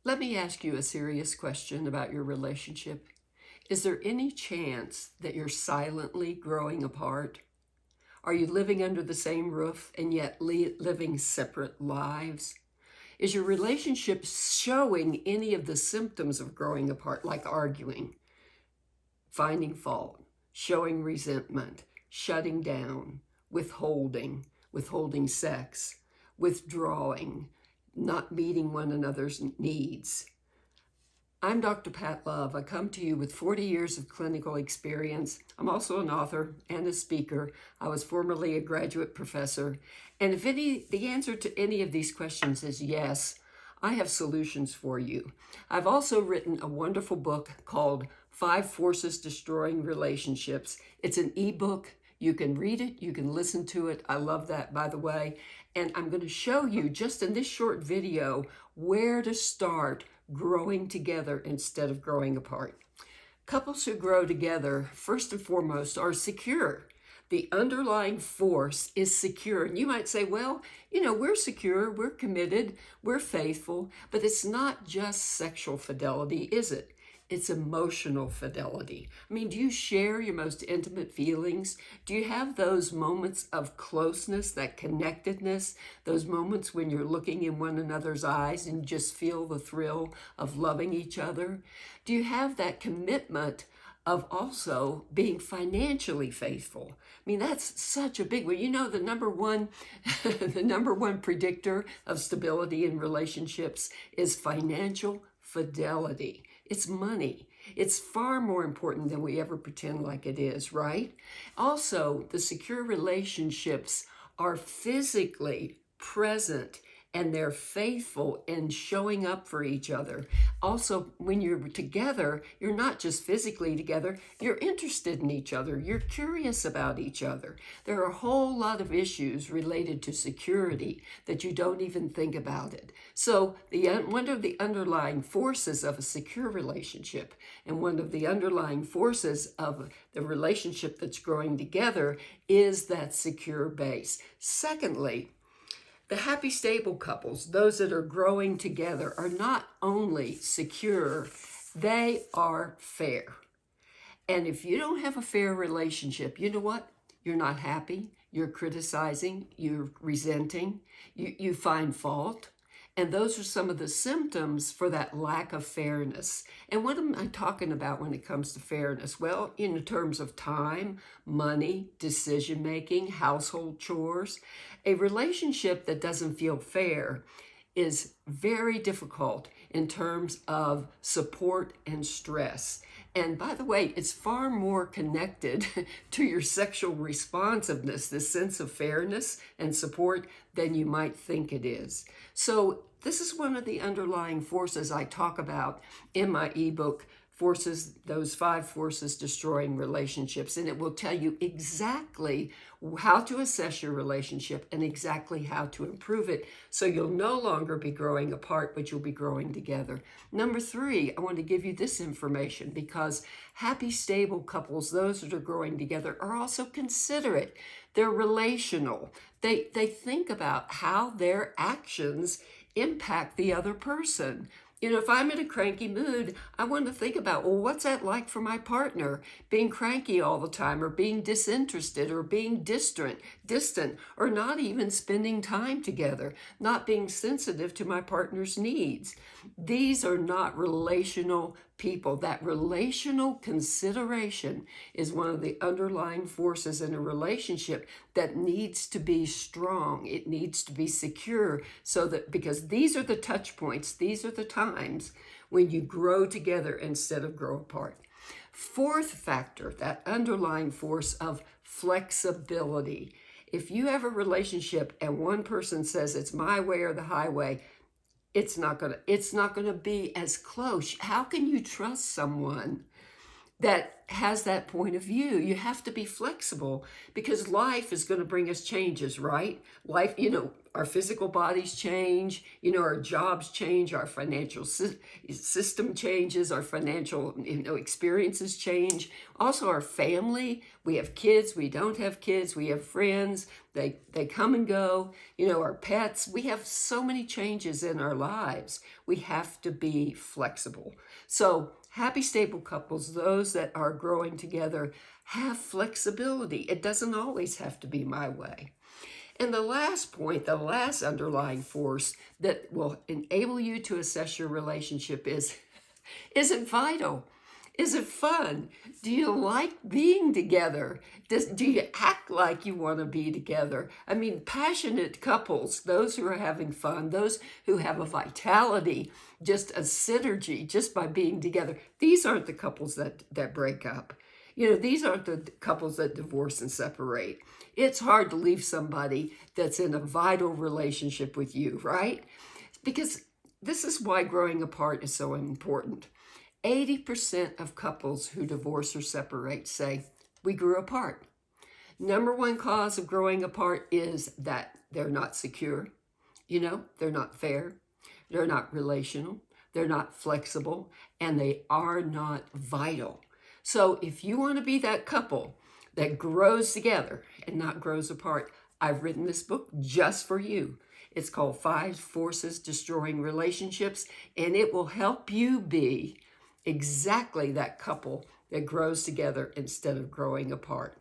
Let me ask you a serious question about your relationship. Is there any chance that you're silently growing apart? Are you living under the same roof and yet living separate lives? Is your relationship showing any of the symptoms of growing apart, like arguing, finding fault, showing resentment, shutting down, withholding sex, withdrawing, not meeting one another's needs? I'm Dr. Pat Love. I come to you with 40 years of clinical experience. I'm also an author and a speaker. I was formerly a graduate professor. And if the answer to any of these questions is yes, I have solutions for you. I've also written a wonderful book called 5 Forces Destroying Relationships. It's an ebook. You can read it, you can listen to it. I love that, by the way. And I'm going to show you just in this short video where to start growing together instead of growing apart. Couples who grow together, first and foremost, are secure. The underlying force is secure. And you might say, well, we're secure, we're committed, we're faithful, but it's not just sexual fidelity, is it? It's emotional fidelity. I mean, do you share your most intimate feelings? Do you have those moments of closeness, that connectedness, those moments when you're looking in one another's eyes and you just feel the thrill of loving each other? Do you have that commitment of also being financially faithful? I mean, that's such a big one. The number one, the number one predictor of stability in relationships is financial fidelity. It's money. It's far more important than we ever pretend like it is, right? Also, the secure relationships are physically present and they're faithful in showing up for each other. Also, when you're together, you're not just physically together, you're interested in each other, you're curious about each other. There are a whole lot of issues related to security that you don't even think about it. So one of the underlying forces of a secure relationship and one of the underlying forces of the relationship that's growing together is that secure base. Secondly, the happy, stable couples, those that are growing together, are not only secure, they are fair. And if you don't have a fair relationship, you know what? You're not happy, you're criticizing, you're resenting, you find fault. And those are some of the symptoms for that lack of fairness. And what am I talking about when it comes to fairness? Well, in terms of time, money, decision-making, household chores. A relationship that doesn't feel fair is very difficult in terms of support and stress. And by the way, it's far more connected to your sexual responsiveness, this sense of fairness and support, than you might think it is. So this is one of the underlying forces I talk about in my ebook, those 5 forces destroying relationships. And it will tell you exactly how to assess your relationship and exactly how to improve it. So you'll no longer be growing apart, but you'll be growing together. Number 3, I want to give you this information because happy, stable couples, those that are growing together, are also considerate. They're relational. They think about how their actions impact the other person. If I'm in a cranky mood, I want to think about, well, what's that like for my partner? Being cranky all the time, or being disinterested, or being distant, or not even spending time together, not being sensitive to my partner's needs. These are not relational people. That relational consideration is one of the underlying forces in a relationship that needs to be strong. It needs to be secure, because these are the touch points, these are the times when you grow together instead of grow apart. 4th factor, that underlying force of flexibility. If you have a relationship and one person says it's my way or the highway, it's not gonna be as close. How can you trust someone that has that point of view. You have to be flexible because life is going to bring us changes, right? Life, our physical bodies change, our jobs change, our financial system changes, our financial, experiences change. Also our family, we have kids, we don't have kids, we have friends, they come and go, our pets. We have so many changes in our lives. We have to be flexible. So happy, stable couples, those that are growing together, have flexibility. It doesn't always have to be my way. And the last point, the last underlying force that will enable you to assess your relationship is it vital? Is it fun? Do you like being together? Do you act like you want to be together? I mean, passionate couples, those who are having fun, those who have a vitality, just a synergy just by being together. These aren't the couples that break up. These aren't the couples that divorce and separate. It's hard to leave somebody that's in a vital relationship with you, right? Because this is why growing apart is so important. 80% of couples who divorce or separate say, we grew apart. Number one cause of growing apart is that they're not secure. They're not fair. They're not relational. They're not flexible. And they are not vital. So if you want to be that couple that grows together and not grows apart, I've written this book just for you. It's called 5 Forces Destroying Relationships, and it will help you be exactly that couple that grows together instead of growing apart.